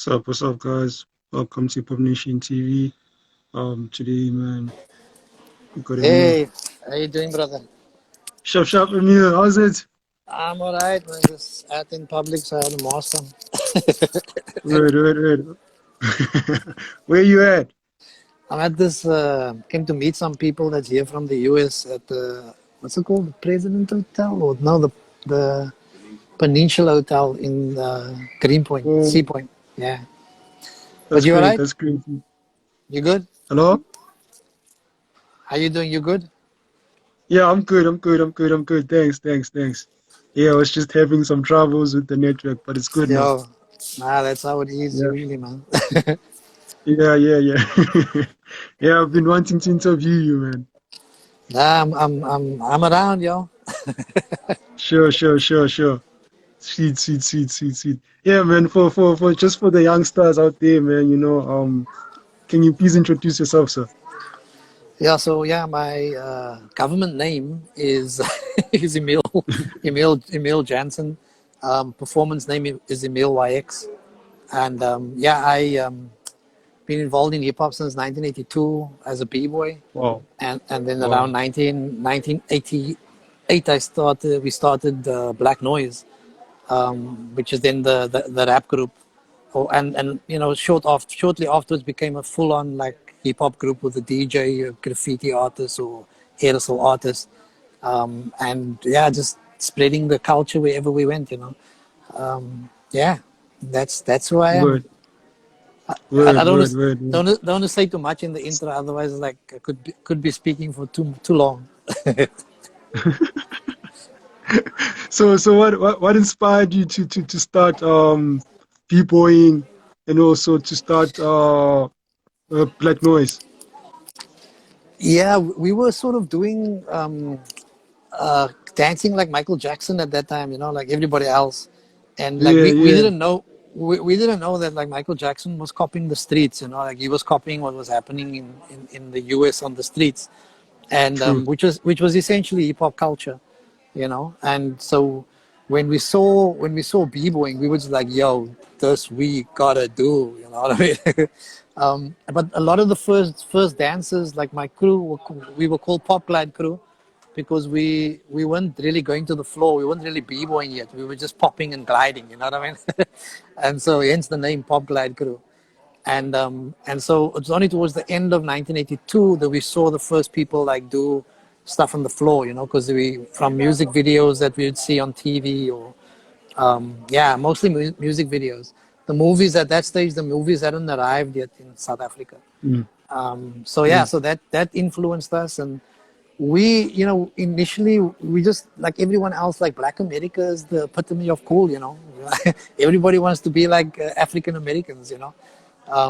What's up, guys? Welcome to Pop Nation TV. Today, man, we got Emile. Hey, how you doing, brother? Shop, Emile. How's it? I'm alright, man. Just out in public, so I had a mask on. Wait. Where you at? I'm at this. Came to meet some people that's here from the US at the what's it called, the President Hotel, or no, the Peninsula Hotel in Greenpoint, Sea Oh, Point. Yeah, but that's you great. alright? That's great. You good? Hello? How you doing? You good? Yeah, I'm good. Thanks. Yeah, I was just having some troubles with the network, but it's good now. Yo, nah, that's how it is Yeah, usually, man. yeah. Yeah, I've been wanting to interview you, man. Nah, I'm around, yo. Sure. Sweet. Yeah, man, for just for the youngsters out there, man, can you please introduce yourself, sir? Yeah, so yeah, my government name is is Emile Jansen. Performance name is Emile YX, and yeah, I been involved in hip hop since 1982 as a b-boy, Wow, and then around wow. 1988 we started Black Noise, which is then the rap group. Oh, and you know, shortly afterwards became a full-on like hip hop group with a DJ, a graffiti artist, or aerosol artist, and yeah, just spreading the culture wherever we went. Yeah, that's who I am. Word, word, I don't word, wanna, word, word. don't wanna say too much in the intro, otherwise like I could be speaking for too long. So what inspired you to start b-boying and also to start Black Noise? Yeah, we were sort of doing dancing like Michael Jackson at that time, like everybody else, and like Yeah, we yeah. didn't know we didn't know that like Michael Jackson was copying the streets, like he was copying what was happening in the US on the streets, and True. which was essentially hip hop culture, and so when we saw b-boying, we were just like, yo, this we gotta do, you know what I mean. But a lot of the first dancers, like my crew, we were called Pop Glide crew, because we weren't really going to the floor, we weren't really b-boying yet, we were just popping and gliding, you know what I mean. And so hence the name Pop Glide crew. And so it's only towards the end of 1982 that we saw the first people like do stuff on the floor, because we from music videos that we would see on TV, or yeah, mostly music videos. The movies hadn't arrived yet in South Africa. Mm, So yeah, mm. so that influenced us, and we, initially we just like everyone else, like Black America is the epitome of cool. Everybody wants to be like African Americans.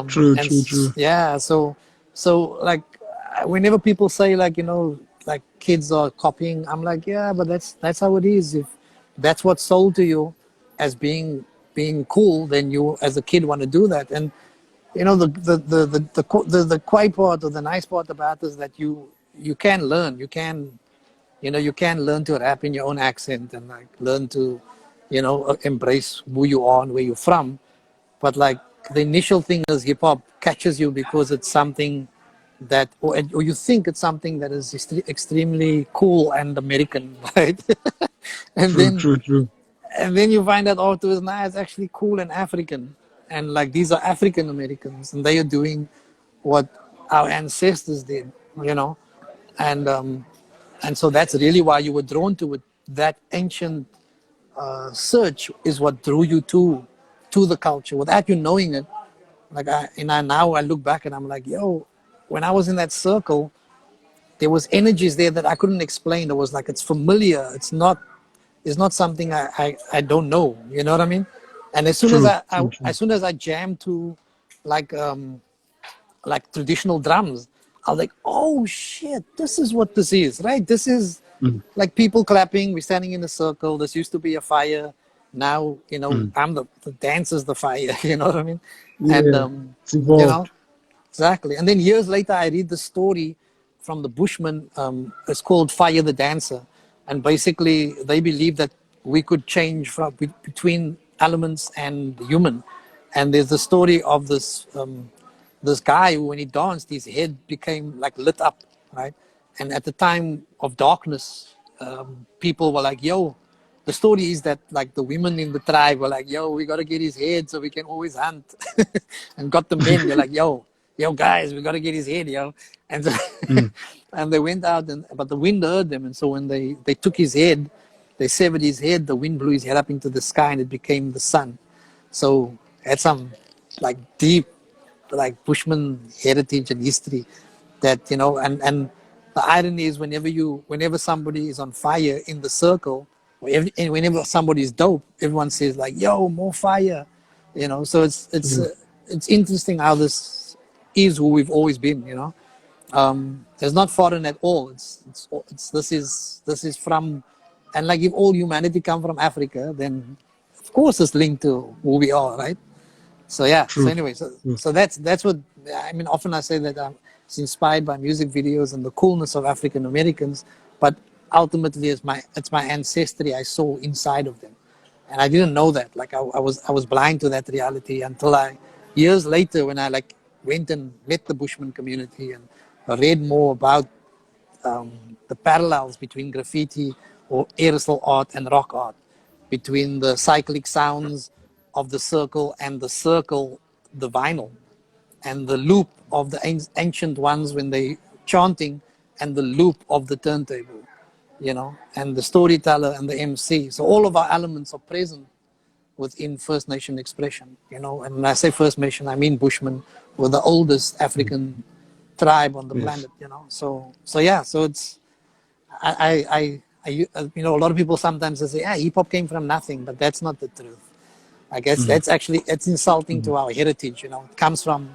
True. Yeah, so like whenever people say like like kids are copying, I'm like, yeah, but that's how it is. If that's what's sold to you as being cool, then you as a kid want to do that. And the quiet part or the nice part about it is that you can learn, you can learn to rap in your own accent, and like learn to embrace who you are and where you're from. But like the initial thing is hip hop catches you because it's something that, or you think it's something that is extremely cool and American, right? and True, then true, true. and then you find out afterwards, nah, it's actually cool and African, and like these are African Americans, and they are doing what our ancestors did, you know, and and so that's really why you were drawn to it. That ancient search is what drew you to the culture without you knowing it. Like now I look back and I'm like, yo, when I was in that circle, there was energies there that I couldn't explain. It was like, it's familiar. It's not something I don't know. You know what I mean? And as soon as True, I true, true. as soon as I jammed to like like traditional drums, I was like, oh shit, this is what this is, right? This is Mm, like people clapping, we're standing in a circle. This used to be a fire. Now, mm. I'm the dance is the fire, you know what I mean? And Yeah, it's you know, evolved. exactly. And then years later I read the story from the Bushmen. It's called Fire the Dancer. And basically they believe that we could change from between elements and human. And there's the story of this guy who, when he danced, his head became like lit up, right? And at the time of darkness, people were like, "Yo." The story is that like the women in the tribe were like, "Yo, we gotta get his head so we can always hunt," and got the men. They're like, "Yo, guys, we gotta get his head, yo." And so, Mm, and they went out, and but the wind heard them, and so when they took his head, they severed his head. The wind blew his head up into the sky, and it became the sun. So had some like deep like Bushman heritage and history that and the irony is whenever somebody is on fire in the circle, and whenever somebody is dope, everyone says like, "Yo, more fire," So mm, it's interesting how this is who we've always been. It's not foreign at all. It's this is from, and like if all humanity come from Africa, then of course it's linked to who we are, right? So yeah. So true. anyway, so True. so that's what I mean. Often I say that it's inspired by music videos and the coolness of African Americans, but ultimately it's my ancestry I saw inside of them, and I didn't know that. Like I was blind to that reality until I years later when I like went and met the Bushman community and read more about the parallels between graffiti or aerosol art and rock art, between the cyclic sounds of the circle and the circle, the vinyl, and the loop of the ancient ones when they chanting, and the loop of the turntable, and the storyteller and the MC. So all of our elements are present within First Nation expression. And when I say First Nation, I mean Bushmen were the oldest Mm, African tribe on the yes. planet. So yeah, so it's a lot of people sometimes say, yeah, hip hop came from nothing, but that's not the truth. I guess Mm, it's insulting mm. to our heritage. It comes from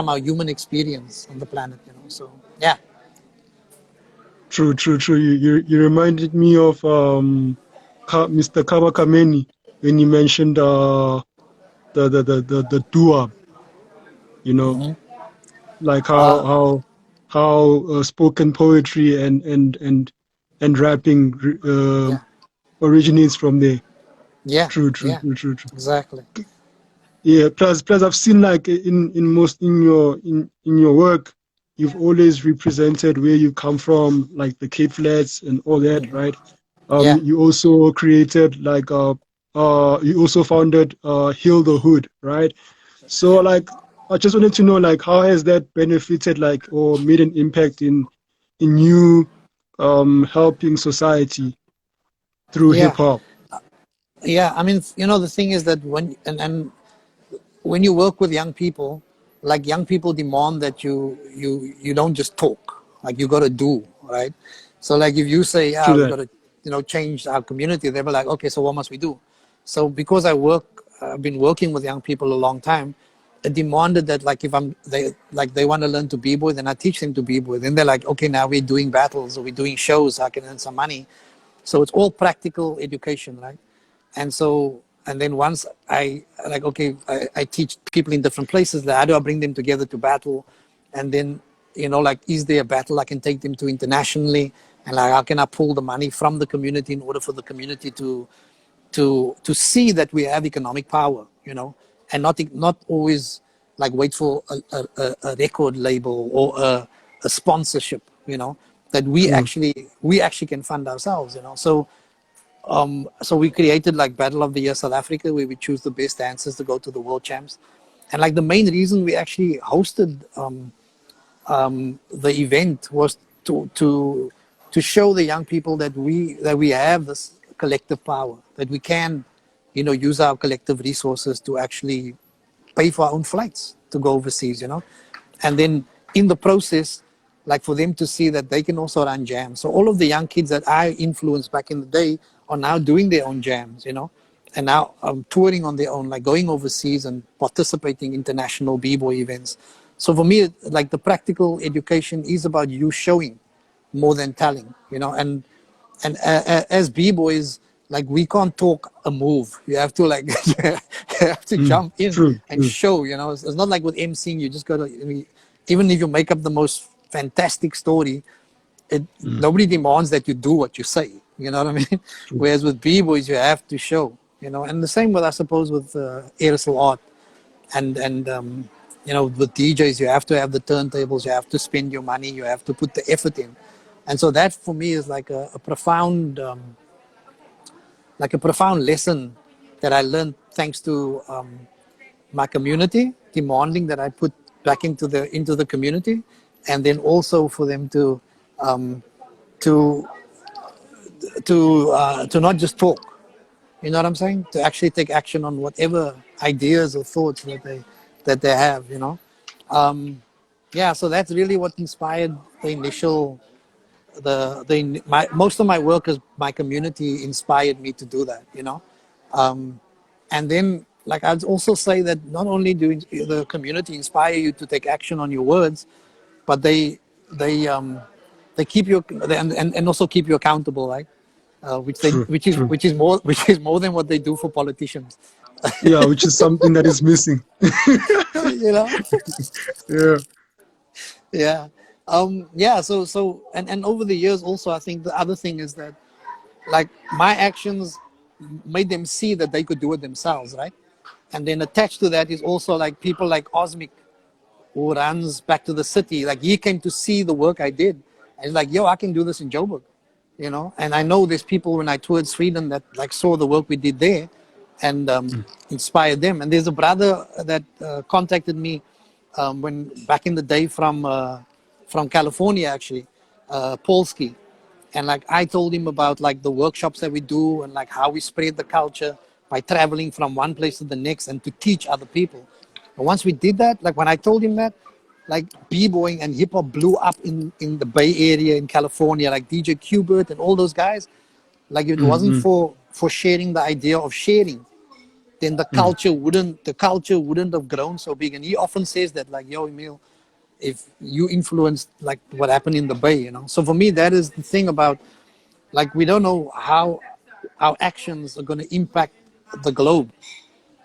our human experience on the planet. So yeah. True, true, true. You reminded me of Mr. Kawakameni when he mentioned the doo you know, Hmm. like Ah, how spoken poetry and rapping yeah, originates from there. yeah, True, true, yeah, true, true, true. exactly. Yeah. Plus, I've seen like in your work, you've always represented where you come from, like the Cape Flats and all that, Hmm. right? Yeah, You also created like you also founded Heal the Hood, right? So yeah, like I just wanted to know like how has that benefited like or made an impact in you helping society through hip yeah, hop? yeah. I mean, the thing is that when you work with young people, like young people demand that you don't just talk, like you got to do, right? So like if you say, yeah, Through we that. got to change our community, they'll be like, okay, so what must we do? So because I've been working with young people a long time, it demanded that like if they want to learn to b-boy, then I teach them to b-boy. Then they're like, okay, now we're doing battles or we're doing shows, I can earn some money. So it's all practical education, right? And then once I like, okay, I teach people in different places. How do I bring them together to battle? And then, like, is there a battle I can take them to internationally? And like, how can I pull the money from the community in order for the community to see that we have economic power, and not always like wait for a record label or a sponsorship, that Mm, we actually can fund ourselves. So we created like Battle of the Year South Africa, where we choose the best dancers to go to the world champs. And like the main reason we actually hosted the event was to show the young people that we have this collective power, that we can use our collective resources to actually pay for our own flights to go overseas. And then in the process, like for them to see that they can also run jams. So all of the young kids that I influenced back in the day are now doing their own jams, and now touring on their own, like going overseas and participating in international b-boy events. So for me, like the practical education is about you showing more than telling, and as b-boys, like we can't talk a move. You have to like you have to mm. jump in True, and true. show. It's not like with emceeing, you just gotta, even if you make up the most fantastic story, Mm, nobody demands that you do what you say. You know what I mean? true. Whereas with b-boys, you have to show. you know. And the same with, I suppose, with aerosol art and you know, with DJs, you have to have the turntables, you have to spend your money, you have to put the effort in. And so that for me is like a profound lesson that I learned thanks to my community, demanding that I put back into the community, and then also for them um, to to not just talk. You know what I'm saying? To actually take action on whatever ideas or thoughts that they have. You know, yeah. So that's really what inspired the initial most of my work as my community inspired me to do that. You know, and then like I'd also say that not only do the community inspire you to take action on your words, but they they keep you and also keep you accountable, right? True, true. Which is more than what they do for politicians. Yeah, which is something that is missing. You know. Yeah, Yeah. Yeah, and over the years also, I think the other thing is that like my actions made them see that they could do it themselves, right? And then attached to that is also like people like Osmic, who runs Back to the City. Like he came to see the work I did, and he's like, "Yo, I can do this in Joburg," you know. And I know there's people when I toured Sweden that like saw the work we did there, and inspired them. And there's a brother that contacted me when back in the day from California actually, Polski, and like I told him about like the workshops that we do and like how we spread the culture by traveling from one place to the next and to teach other people. And once we did that, like when I told him that, like b-boying and hip hop blew up in the Bay Area in California, like DJ Qbert and all those guys. Like if it mm, wasn't mm, for sharing the idea of sharing, then mm. the culture wouldn't have grown so big. And he often says that, like, yo, Emile, if you influenced like what happened in the Bay, you know. So for me, that is the thing about like we don't know how our actions are going to impact the globe.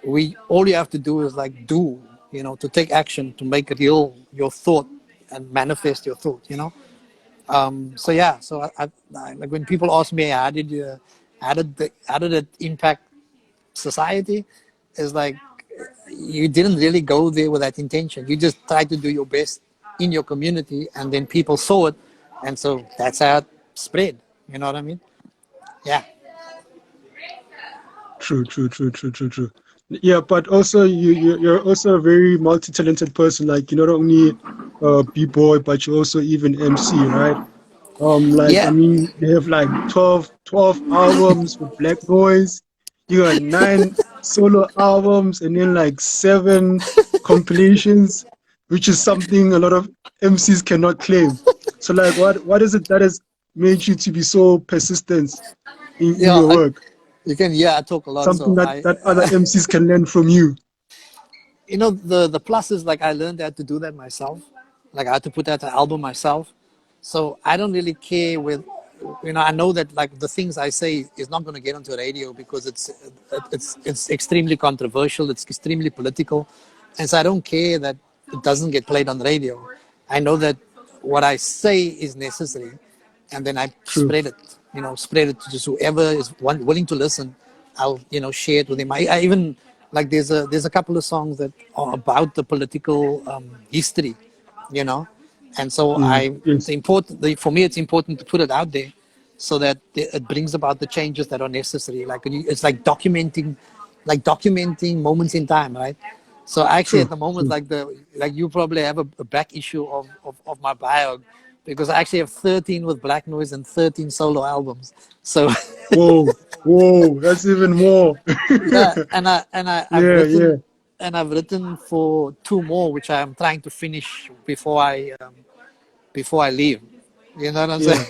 We all you have to do is like do, you know, to take action to make real your thought and manifest your thought, you know. So yeah, so like when people ask me how did it impact society, is like you didn't really go there with that intention. You just tried to do your best in your community, and then people saw it, and so that's how it spread. You know what I mean? Yeah. True, true, true, true, true, true. Yeah, but also you're also a very multi-talented person. Like you're not only b-boy, but you also even MC, right? Like I Yeah. mean, they have like 12 albums with Black Noise. You got 9 solo albums and then like 7 compilations, which is something a lot of MCs cannot claim. So like what is it that has made you to be so persistent in Yeah. your work? You can. Yeah, I talk a lot, Something so that other MCs can learn from you. you know, the plus is like I learned how to do that myself. Like I had to put out an album myself, so I don't really care with, you know, I know that like the things I say is not going to get onto radio because it's extremely controversial, it's extremely political, and so I don't care that it doesn't get played on the radio. I know that what I say is necessary, and then I True. spread it, you know, spread it to just whoever is willing to listen. I'll, you know, share it with him. I even like there's a couple of songs that are about the political history, you know, and so Yes. for me it's important to put it out there so that it brings about the changes that are necessary. Like it's like documenting moments in time, right? So actually at True. the moment, True. like you probably have a back issue of my bio, because I actually have 13 with Black Noise and 13 solo albums. So Whoa. Whoa. That's even more. yeah, Yeah. Yeah. I've written for two more, which I'm trying to finish before I leave. You know what I'm saying?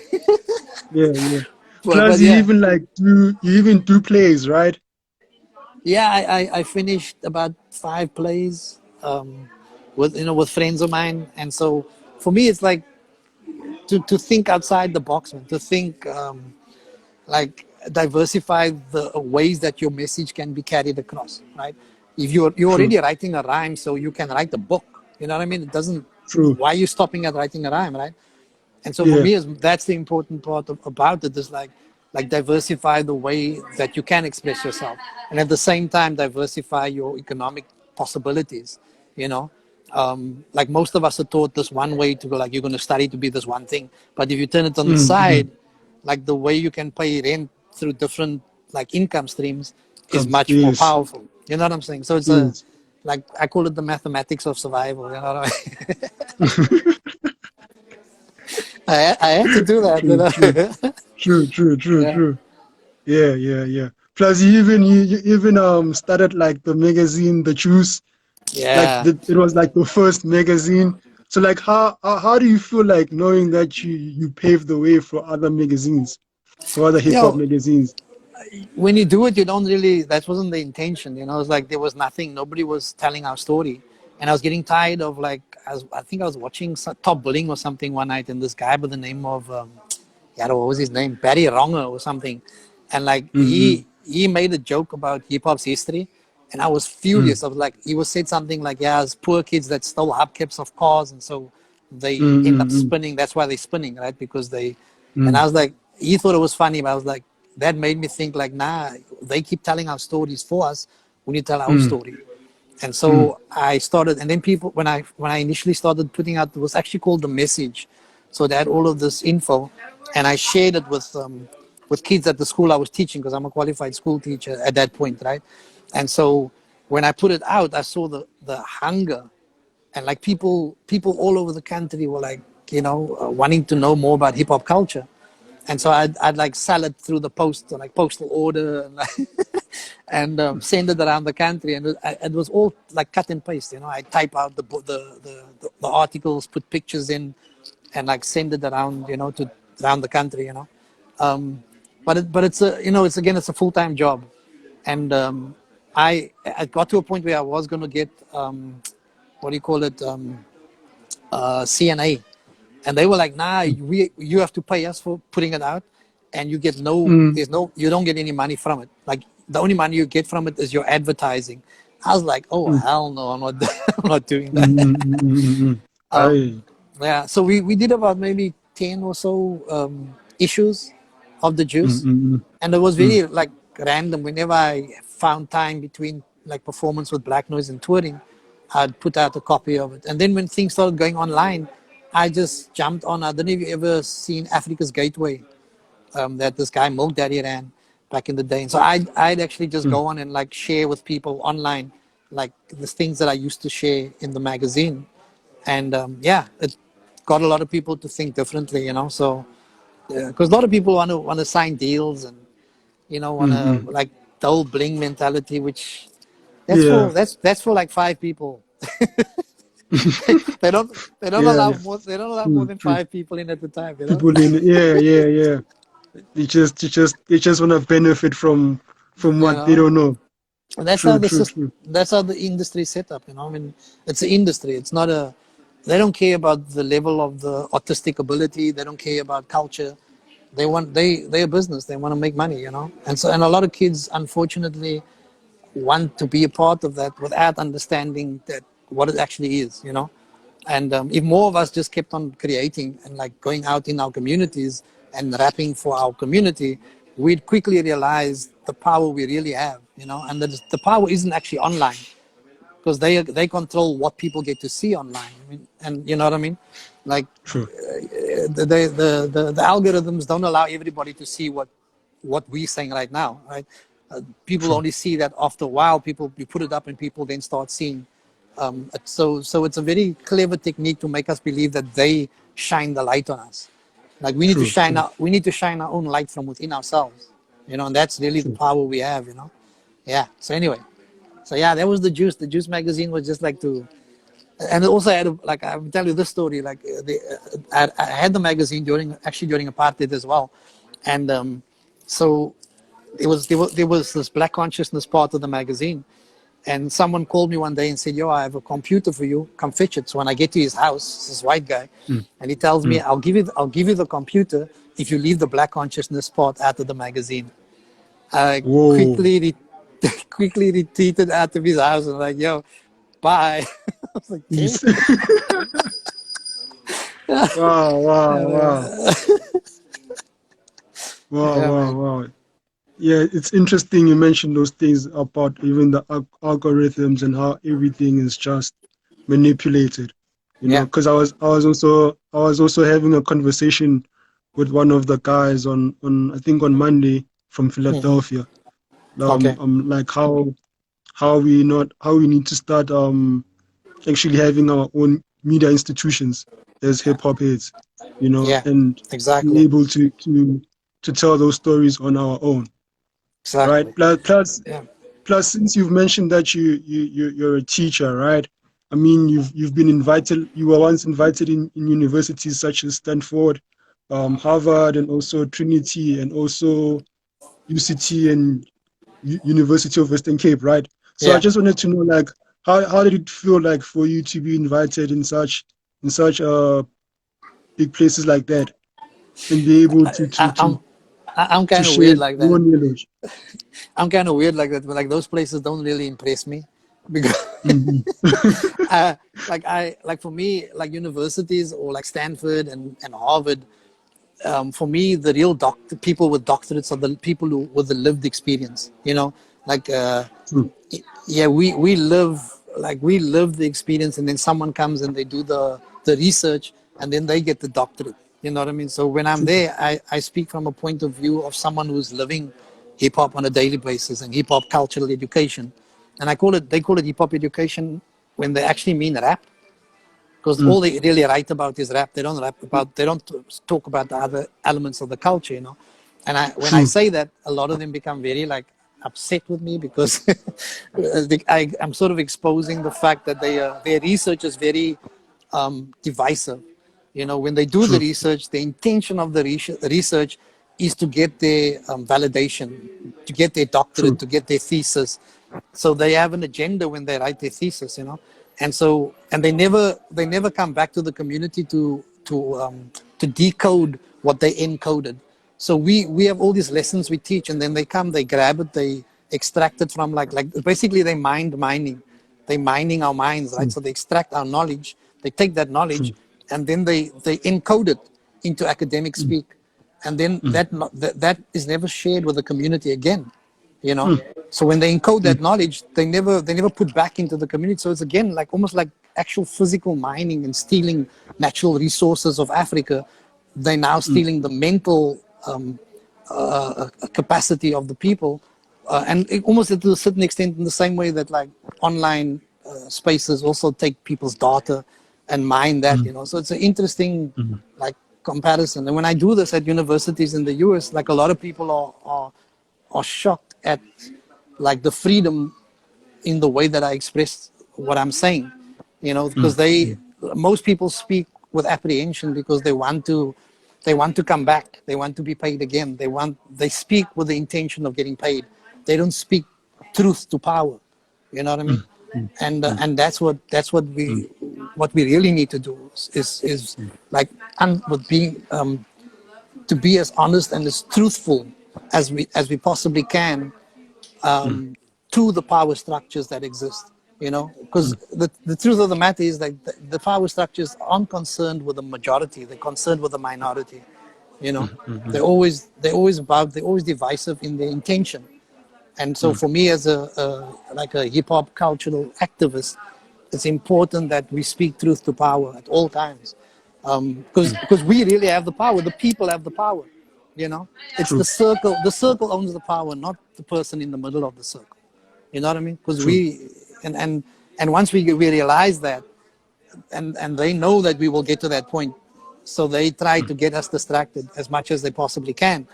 Yeah. Yeah. Yeah. But Plus, yeah, you even do plays, right? yeah, I finished about 5 plays with, you know, with friends of mine, and so for me it's like to think outside the box, man, to think like diversify the ways that your message can be carried across, right? If you're True. already writing a rhyme, so you can write a book. You know what I mean? It doesn't. True. Why are you stopping at writing a rhyme, right? And so for Yeah. me, that's the important part about it. Is like like diversify the way that you can express yourself, and at the same time diversify your economic possibilities. You know, like most of us are taught this one way to go, like you're going to study to be this one thing, but if you turn it on the Mm-hmm. side, like the way you can pay rent through different like income streams is Comes. much more Yes. powerful. You know what I'm saying? So it's a, Yes. like I call it the mathematics of survival. You know what I mean? I had to do that. You True. True. know? True. True. True. Yeah. True. Yeah. Yeah. Yeah. Plus, you even started like the magazine, The Juice. Like Yeah. it was like the first magazine. So like how do you feel like knowing that you paved the way for other magazines, for other hip hop Yo, magazines? when you do it, you don't really. That wasn't the intention. You know, it's like there was nothing. Nobody was telling our story, and I was getting tired of like. I think I was watching Top Billing or something one night, and this guy by the name of yeah, what was his name? Barry Ronger or something, and like Mm-hmm. he made a joke about hip hop's history, and I was furious. I was like, he was said something like, yeah, it's poor kids that stole hubcaps of cars, and so they end up Mm-hmm. spinning. That's why they're spinning, right? Because they, and Mm-hmm. I was like, he thought it was funny, but I was like, that made me think like, nah, they keep telling our stories for us. We need to tell our own story. And Mm-hmm. so I started, and then people, when I initially started putting out, it was actually called The Message. So they had all of this info, and I shared it with kids at the school I was teaching, because I'm a qualified school teacher at that point, right? And so when I put it out, I saw the hunger, and like people all over the country were like, wanting to know more about hip hop culture. And so I'd like sell it through the post, like postal order, and, like, and send it around the country. And it was all like cut and paste. I type out the articles, put pictures in, and like send it around, to around the country. But it's a, it's a full time job, and I got to a point where I was going to get what do you call it, CNA, and they were like, nah, you have to pay us for putting it out, and you get Mm-hmm. you don't get any money from it. Like the only money you get from it is your advertising. I was like, oh Mm-hmm. hell no, I'm not I'm not doing that. Mm-hmm. um, I. yeah, so we did about maybe 10 or so issues of the juice, Mm-hmm. and it was very like random. Whenever I found time between like performance with Black Noise and touring, I'd put out a copy of it. And then when things started going online, I just jumped on. I don't know if you ever seen Africa's Gateway, that this guy Mo Daddy ran back in the day. And so I'd actually just Mm-hmm. go on and like share with people online, like the things that I used to share in the magazine. And yeah, it got a lot of people to think differently, So because a lot of people want to sign deals, and want to Mm-hmm. like the whole bling mentality, which Yeah. that's for like five people. they don't they don't Yeah. allow more they don't allow more True. than True. five people in at a time. People in. Yeah. Yeah. Yeah. They just want to benefit from You what they know, don't know. and that's how True. the True. system, True. that's how the industry is set up. I mean, it's an industry. It's not a. They don't care about the level of the artistic ability. They don't care about culture. They're a business. They want to make money. And a lot of kids, unfortunately, want to be a part of that without understanding that what it actually is. And if more of us just kept on creating and like going out in our communities and rapping for our community, we'd quickly realize the power we really have. And that the power isn't actually online, because they control what people get to see online. And you know what I mean? Like True. the algorithms don't allow everybody to see what we're saying right now, right? People True. only see that after a while. You put it up, and people then start seeing. So it's a very clever technique to make us believe that they shine the light on us. Like True. True. we need to shine our own light from within ourselves. And that's really the True. power we have. Yeah. So anyway, so yeah, that was the juice. The Juice magazine was just like to, and also I had like I will tell you this story. Like I had the magazine during apartheid as well, and so there was this black consciousness part of the magazine, and someone called me one day and said, "Yo, I have a computer for you. Come fetch it." So when I get to his house, this white guy, Mm, and he tells me, mm. "I'll give you the computer if you leave the black consciousness part out of the magazine." I Whoa. quickly retreated out of his house and like, "Yo, bye." I was like, "Okay." Yes. Wow. Wow. Wow. Wow, Yeah, wow, man. wow. Yeah, it's interesting you mentioned those things about even the algorithms and how everything is just manipulated. You know, Yeah. because I was also having a conversation with one of the guys on I think on Monday from Hmm. Philadelphia. Okay. Like how we need to start actually having our own media institutions as Yeah. hip hop heads, you know, Yeah. and be Exactly. able to tell those stories on our own, right? Exactly. Yeah. Plus, since you've mentioned that you're a teacher, right? I mean, you've been invited. You were once invited in universities such as Stanford, Harvard, and also Trinity, and also UCT and University of Western Cape, right? So I Yeah. just wanted to know, like, how did it feel like for you to be invited in such big places like that and be able I, I'm I'm to kind of share weird like your that. knowledge? I'm kind of weird like that. But like those places don't really impress me because Mhm. uh, like for me, like universities or like Stanford and Harvard, for me, the real people with doctorates are the people who with the lived experience. You know, like True, yeah, we live the experience, and then someone comes and they do the research, and then they get the doctorate. You know what I mean? So when I'm true, there, I speak from a point of view of someone who's living hip hop on a daily basis and hip hop cultural education, and they call it hip hop education when they actually mean rap, because mm, all they really write about is rap. They don't talk about the other elements of the culture, you know. And when I true, say that, a lot of them become very like upset with me because I'm sort of exposing the fact that their research is very divisive. You know, when they do the true, research, the intention of the research is to get their validation, to get their doctorate, true, to get their thesis. So they have an agenda when they write their thesis, you know, and so and they never come back to the community to decode what they encoded. So we have all these lessons we teach, and then they come, they grab it, they extract it from like basically they're mining our minds, right? true, So they extract our knowledge, they take that knowledge, true, and then they encode it into academic mm, speak, and then mm, that is never shared with the community again, you know. mm, So when they encode mm, that knowledge, they never put back into the community. So it's again like almost like actual physical mining and stealing natural resources of Africa. They're now mm, stealing the mental capacity of the people, and almost to a certain extent, in the same way that like online spaces also take people's data and mine that, mm, you know. So it's an interesting mm, like comparison. And when I do this at universities in the US, like a lot of people are shocked at like the freedom in the way that I express what I'm saying, you know, because mm, they most people speak with apprehension because they want to come back, they want to be paid again, they speak with the intention of getting paid. They don't speak truth to power, you know what I mm, mean? mm, mm, And that's what mm, we really need to do is mm, like with being to be as honest and as truthful as we possibly can mm, to the power structures that exist. You know, because mm, the truth of the matter is that the power structures aren't concerned with the majority; they're concerned with the minority. You know, mm, mm, mm, they're always divisive in their intention. And so, mm, for me, as a hip hop cultural activist, it's important that we speak truth to power at all times, mm. because we really have the power. The people have the power. You know, it's the True, circle. The circle owns the power, not the person in the middle of the circle. You know what I mean? Because true, and once we realize that, and they know that we will get to that point, so they try mm, to get us distracted as much as they possibly can.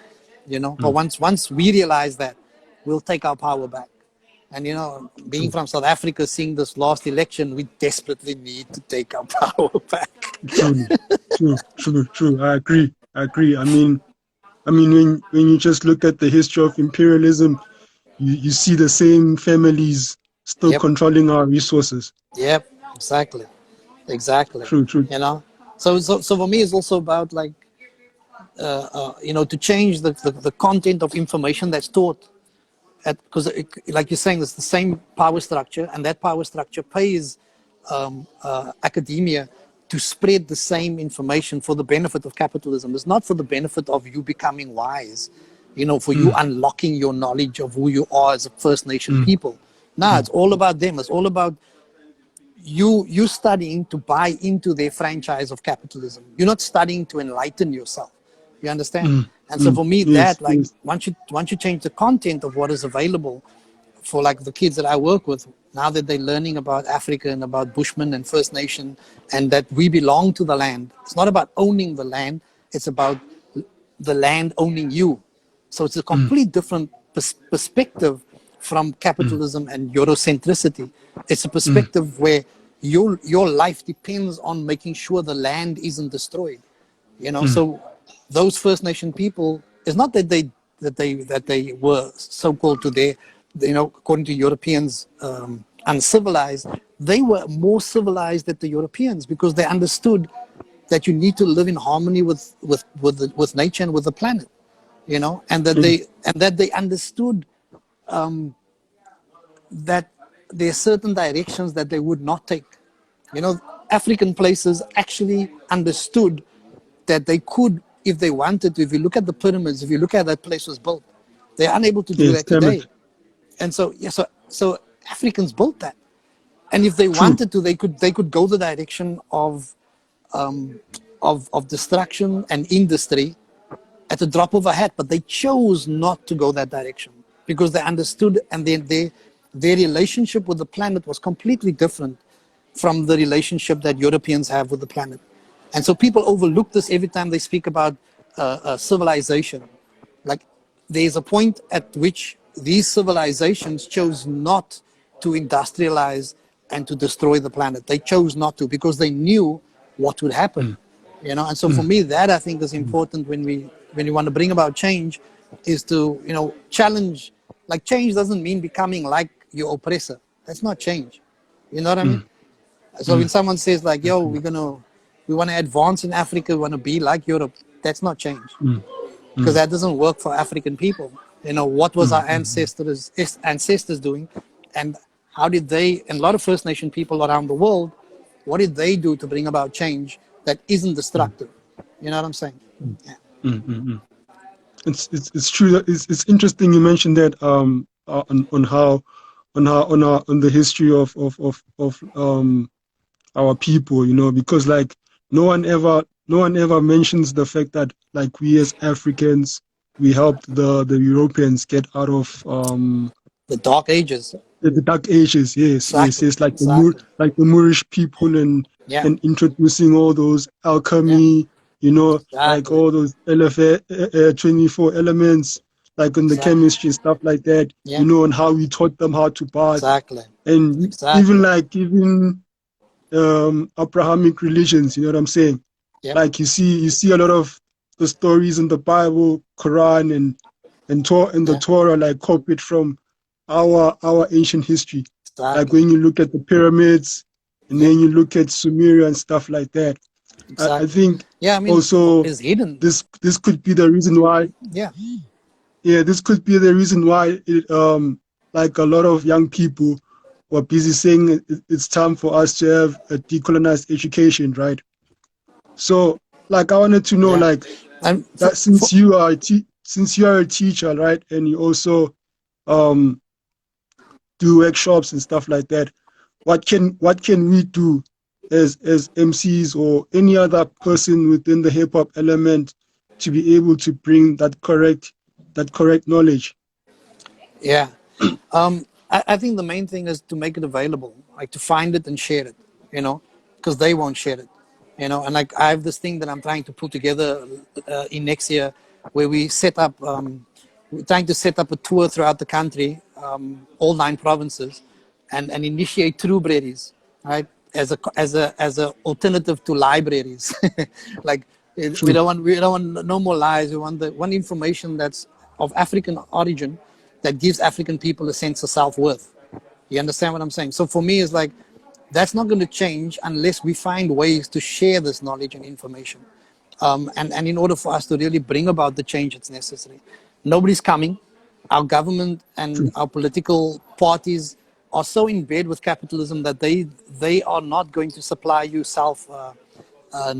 You know, but mm, once we realize that, we'll take our power back. And you know, being true, from South Africa, seeing this last election, we desperately need to take our power back. truly, true. I agree. I agree. I mean, when you just look at the history of imperialism, you see the same families still Yep, controlling our resources. yep, exactly, exactly. True, true. You know, so for me, it's also about like to change the content of information that's taught, because like you're saying, it's the same power structure, and that power structure pays academia to spread the same information for the benefit of capitalism. It's not for the benefit of you becoming wise, for you mm, unlocking your knowledge of who you are as a First Nation mm, people. No, it's all about them. It's all about you studying to buy into their franchise of capitalism. You're not studying to enlighten yourself. You understand? mm, And so mm. for me, Yes, that like yes. once you change the content of what is available for like the kids that I work with, now that they're learning about Africa and about Bushmen and First Nation, and that we belong to the land. It's not about owning the land. It's about the land owning you. So it's a Mm, complete different perspective from mm, capitalism and Eurocentricity. It's a mm, perspective where your life depends on making sure the land isn't destroyed. mm, So those First Nation people, it's not that they were so called to their, according to Europeans, uncivilized. They were more civilized than the Europeans because they understood that you need to live in harmony with nature and with the planet, and that mm. they understood that there are certain directions that they would not take. African places actually understood that they could, if they wanted to. If you look at the pyramids, if you look at that place was built, they're unable to do Yes, that damn it. today. And so, yeah, so Africans built that, and if they True. wanted to, they could go the direction of destruction and industry at the drop of a hat, but they chose not to go that direction because they understood, and their relationship with the planet was completely different from the relationship that Europeans have with the planet. And so people overlook this every time they speak about civilization. Like, there's a point at which these civilizations chose not to industrialize and to destroy the planet. They chose not to because they knew what would happen. Mm, And so for mm, me, that I think is mm, important when you want to bring about change, is to challenge. Like, change doesn't mean becoming like your oppressor. That's not change. You know what I mean? mm, So when mm. someone says like, "Yo, Definitely. we want to advance in Africa, we want to be like Europe," that's not change, Mm, because mm, that doesn't work for African people. What was mm, our mm, ancestors doing, and how did they? And a lot of First Nation people around the world, what did they do to bring about change that isn't mm, destructive? You know what I'm saying? mm, Yeah, mm, mm. It's true that it's interesting you mentioned that on the history of our people, because like no one ever mentions the fact that like we as Africans, we helped the Europeans get out of the Dark Ages. the Dark Ages. Yes, yes, Exactly. yes, like Exactly. like the Moorish people, Yeah. and introducing all those Yeah. alchemy, like Exactly. all those 24 elements, like in the Exactly. chemistry stuff like that, Yeah. and how we taught them how to bath, Exactly. and even Exactly. like even Abrahamic religions. You know what I'm saying? Yep. Like you see a lot of the stories in the Bible, Quran, and the Yeah. Torah, like copied from our ancient history. Like Exactly. when you look at the pyramids, and Yep. then you look at Sumeria and stuff like that. I Exactly. think Yeah. I mean, also it's hidden. this could be the reason why. Yeah. Yeah, this could be the reason why like a lot of young people were busy saying it's time for us to have a decolonized education, right? So, like, I wanted to know, Yeah. like, And that for since you are a teacher, right, and you also um do workshops and stuff like that, what can we do as MCs or any other person within the hip hop element to be able to bring that correct knowledge? Yeah. I think the main thing is to make it available, like to find it and share it, because they won't share it, And like, I have this thing that I'm trying to put together in next year, where we're trying to set up a tour throughout the country, all 9 provinces, and initiate true breweries, right? As a alternative to libraries, like, we True. don't want no more lies. We want the one information that's of African origin, that gives African people a sense of self-worth. You understand what I'm saying? So for me, it's like, that's not going to change unless we find ways to share this knowledge and information. And in order for us to really bring about the change that's necessary, nobody's coming. Our government and True. our political parties are so in bed with capitalism that they are not going to supply you self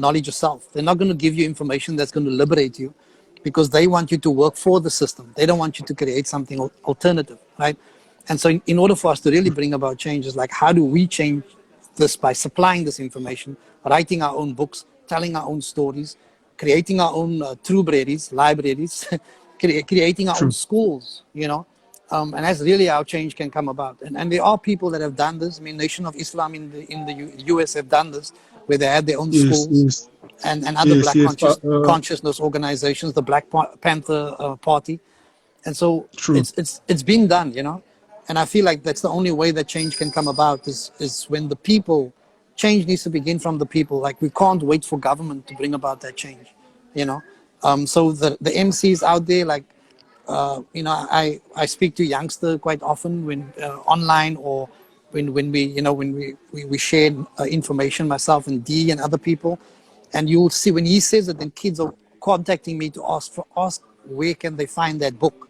knowledge of self. They're not going to give you information that's going to liberate you, because they want you to work for the system. They don't want you to create something alternative, right? And so, in order for us to really bring about change, is like, how do we change this by supplying this information, writing our own books, telling our own stories, creating our own true libraries, creating our own True. schools, and that's really how change can come about. And there are people that have done this. I mean, Nation of Islam in the US have done this, where they had their own Yes, schools, yes, and other yes, black yes. consciousness organizations, the Black Panther Party. And so True. it's being done. And I feel like that's the only way that change can come about, is when the people, change needs to begin from the people. Like, we can't wait for government to bring about that change, you know. So the MCs out there, like, I speak to youngster quite often, when online, or when we share information, myself and D and other people, and you'll see when he says it, then kids are contacting me to ask where can they find that book,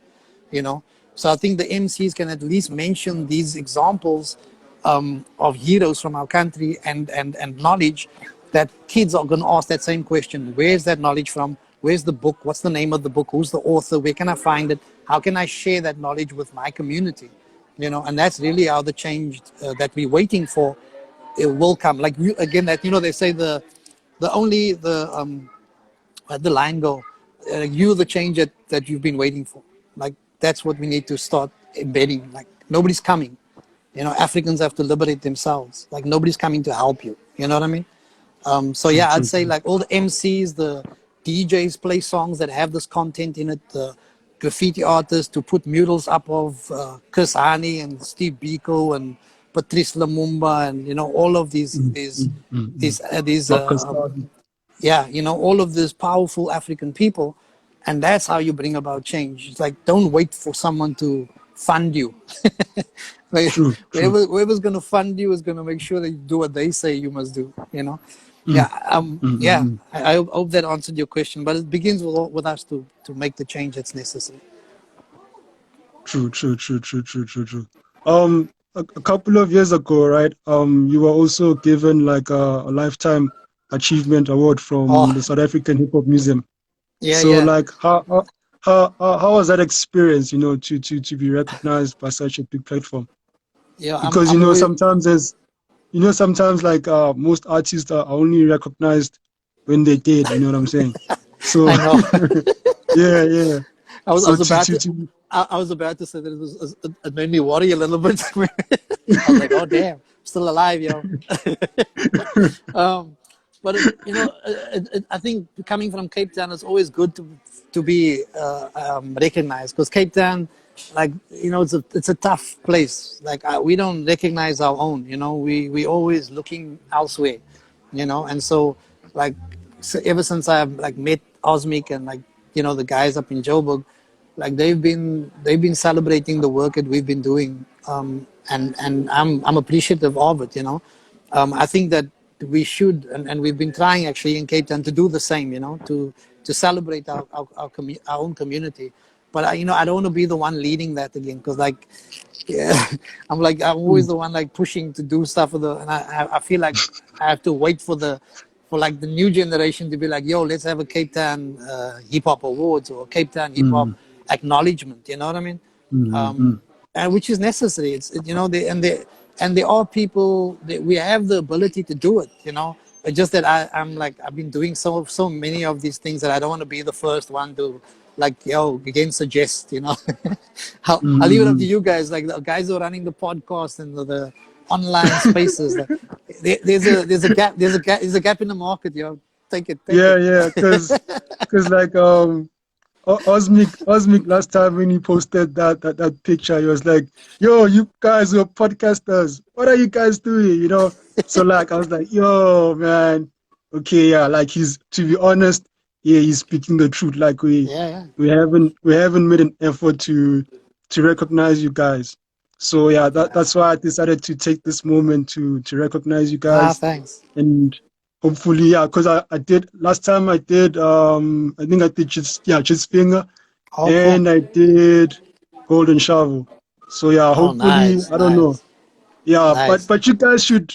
you know. So I think the MCs can at least mention these examples of heroes from our country, and knowledge, that kids are going to ask that same question: where's that knowledge from? Where's the book? What's the name of the book? Who's the author? Where can I find it? How can I share that knowledge with my community? And that's really how the change that we're waiting for, it will come. Like, again, that they say the line go, you the change that you've been waiting for. Like, that's what we need to start embedding. Like, nobody's coming. Africans have to liberate themselves. Like, nobody's coming to help you. You know what I mean? So True, yeah, I'd true, say, true. like, all the MCs, the DJs play songs that have this content in it, the graffiti artists to put murals up of Chris Hani and Steve Biko and Patrice Lumumba, and all of these Mm, these mm, mm, mm. these uh, these uh, Marcus um, Garvey. yeah, all of these powerful African people. And that's how you bring about change. It's like, don't wait for someone to fund you. Like, True, true. whoever's going to fund you is going to make sure that you do what they say you must do. Mm, Yeah. mm, mm, Yeah. mm. I hope that answered your question, but it begins with us to make the change that's necessary. True, true, true, true, true, true, true. A couple of years ago, right? You were also given like a lifetime achievement award Oh, from the South African Hip Hop Museum. yeah, So, yeah, like, how was that experience? To be recognized by such a big platform? yeah. I'm Because I'm always sometimes like most artists are only recognized when they're dead. You know what I'm saying? So, I know. yeah, yeah. I So was about to I was about to say that it made me worry a little bit. I was like, oh damn, I'm still alive, yo. Um, but I think coming from Cape Town, it's always good to be recognized, because Cape Town, like, it's a tough place. Like, we don't recognize our own. We always looking elsewhere. And so, like, ever since I've, like, met Osmic and, like, the guys up in Joburg, like, they've been celebrating the work that we've been doing, and I'm appreciative of it. I think that we should, and we've been trying actually in Cape Town to do the same. To celebrate our own community. But I don't want to be the one leading that again, because, like, yeah, I'm always Mm, the one, like, pushing to do stuff and I feel like I have to wait for like the new generation to be like, yo, let's have a Cape Town hip hop awards, or Cape Town hip hop mm, acknowledgement. You know what I mean? mm, um, mm, and which is necessary. And there are people that we have the ability to do it. But just that I'm like, I've been doing so many of these things that I don't want to be the first one to, like, yo, again, suggest. I'll leave it up to mm, you guys, like the guys who are running the podcast and the online spaces. Like, there's a gap in the market. Take it. yeah, yeah. Because like Osmic last time when he posted that picture, he was like, "Yo, you guys are podcasters. What are you guys doing?" So like I was like, "Yo, man, okay, yeah." Like he's to be honest, yeah, he's speaking the truth. Like Yeah, yeah. we haven't made an effort to recognize you guys. So yeah, that's why I decided to take this moment to recognize you Ah, guys thanks. and hopefully, yeah, because I did last time I did I think I did just finger Oh, cool. and I did golden shovel. So yeah, Oh, hopefully nice, I don't know. nice. Yeah, Nice. but you guys should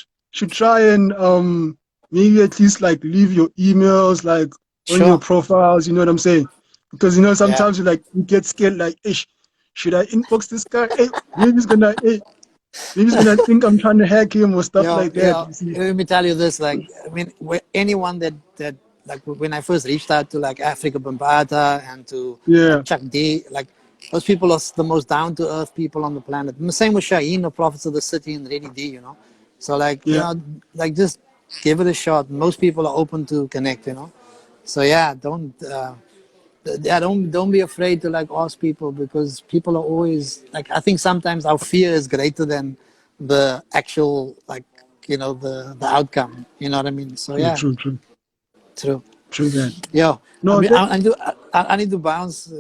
try and maybe at least like leave your emails like on your Sure. profiles, you know what I'm saying? Because Yeah. sometimes you get scared like, ish, should I inbox this guy? Hey, maybe he's gonna think I'm trying to hack him or stuff Yeah, like that. yeah. You see? Let me tell you this. Like, I mean, anyone that like when I first reached out to like Africa Bambata and to Yeah, like Chuck D, like those people are the most down to earth people on the planet. And the same with Shaheen, the Prophets of the City, and Reddy D. You know, so like yeah, like just give it a shot. Most people are open to connect. So yeah, don't be afraid to like ask people because people are always like I think sometimes our fear is greater than the actual like the outcome. You know what I mean? So true, yeah, true, true, true. true, man. Yeah, I No, mean that, I need to bounce.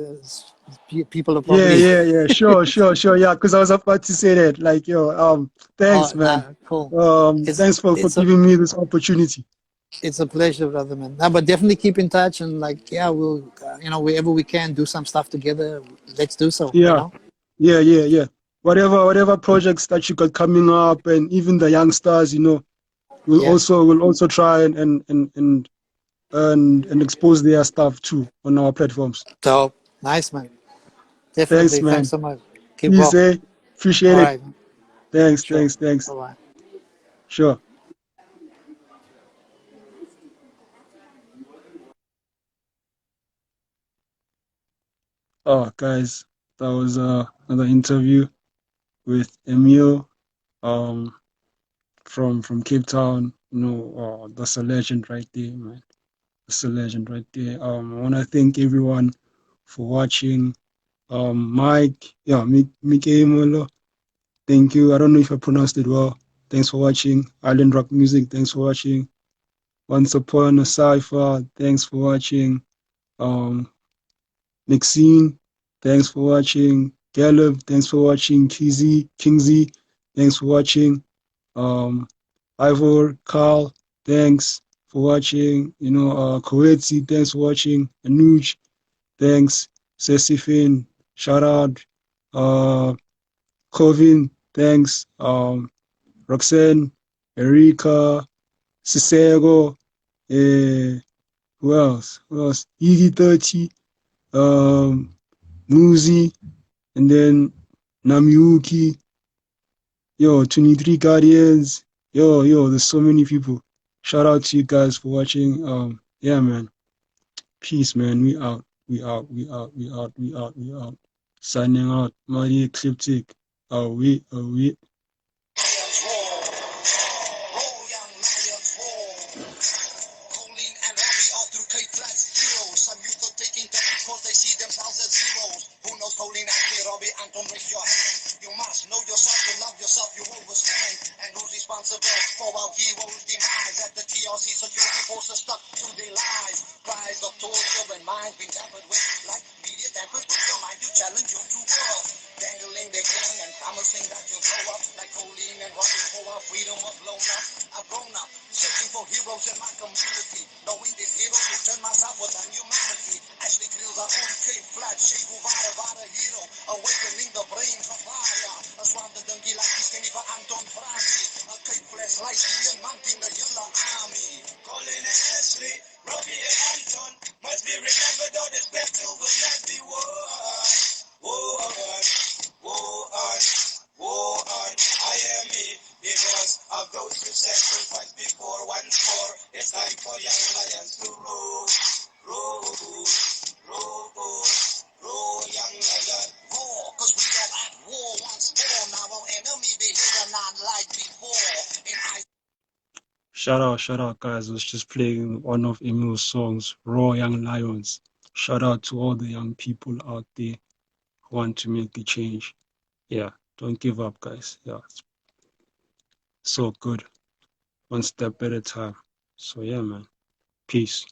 People are yeah, probably yeah, yeah, sure, sure, sure, yeah. Because I was about to say that, like, yo, thanks, oh man. nah, cool. It's Thanks for it's a giving me this opportunity. it's a pleasure, brother, man. Nah, but definitely keep in touch and like yeah, we'll wherever we can do some stuff together. Let's do so. Yeah, yeah, yeah, yeah. Whatever projects that you got coming up, and even the youngsters, Yeah. will also try and expose their stuff too on our platforms. So nice, man. Thanks, Definitely. Thanks man. so much. Keep Peace, well. eh? Appreciate All it. right. Thanks, Sure. thanks, thanks. Bye bye. Sure. Oh, guys, that was another interview with Emile, um, from Cape Town. That's a legend right there, man. That's a legend right there. I want to thank everyone for watching. Mike, yeah, Mike Molo, thank you. I don't know if I pronounced it well. Thanks for watching. Island Rock Music, thanks for watching. Once Upon a Cypher, thanks for watching. Um, Maxine, thanks for watching. Caleb, thanks for watching. Kingsy, thanks for watching. Um, Ivor, Carl, thanks for watching. Koetsi, thanks for watching. Anuj, thanks. Sesifin, shout out. Uh, Covin, thanks. Roxanne, Erika, Sisego, who else? Who else? Iggy 30, um, Muzi, and then Namiuki, yo, 23 Guardians, yo, there's so many people. Shout out to you guys for watching. Yeah, man. Peace, man. We out. We out. We out. We out. We out. We out. Signing out. Mighty Ecliptic. Are we? Shout out, guys. I was just playing one of Emile's songs, Raw Young Lions. Shout out to all the young people out there who want to make the change. Yeah, don't give up, guys. Yeah, it's so good. One step at a time. So, yeah, man. Peace.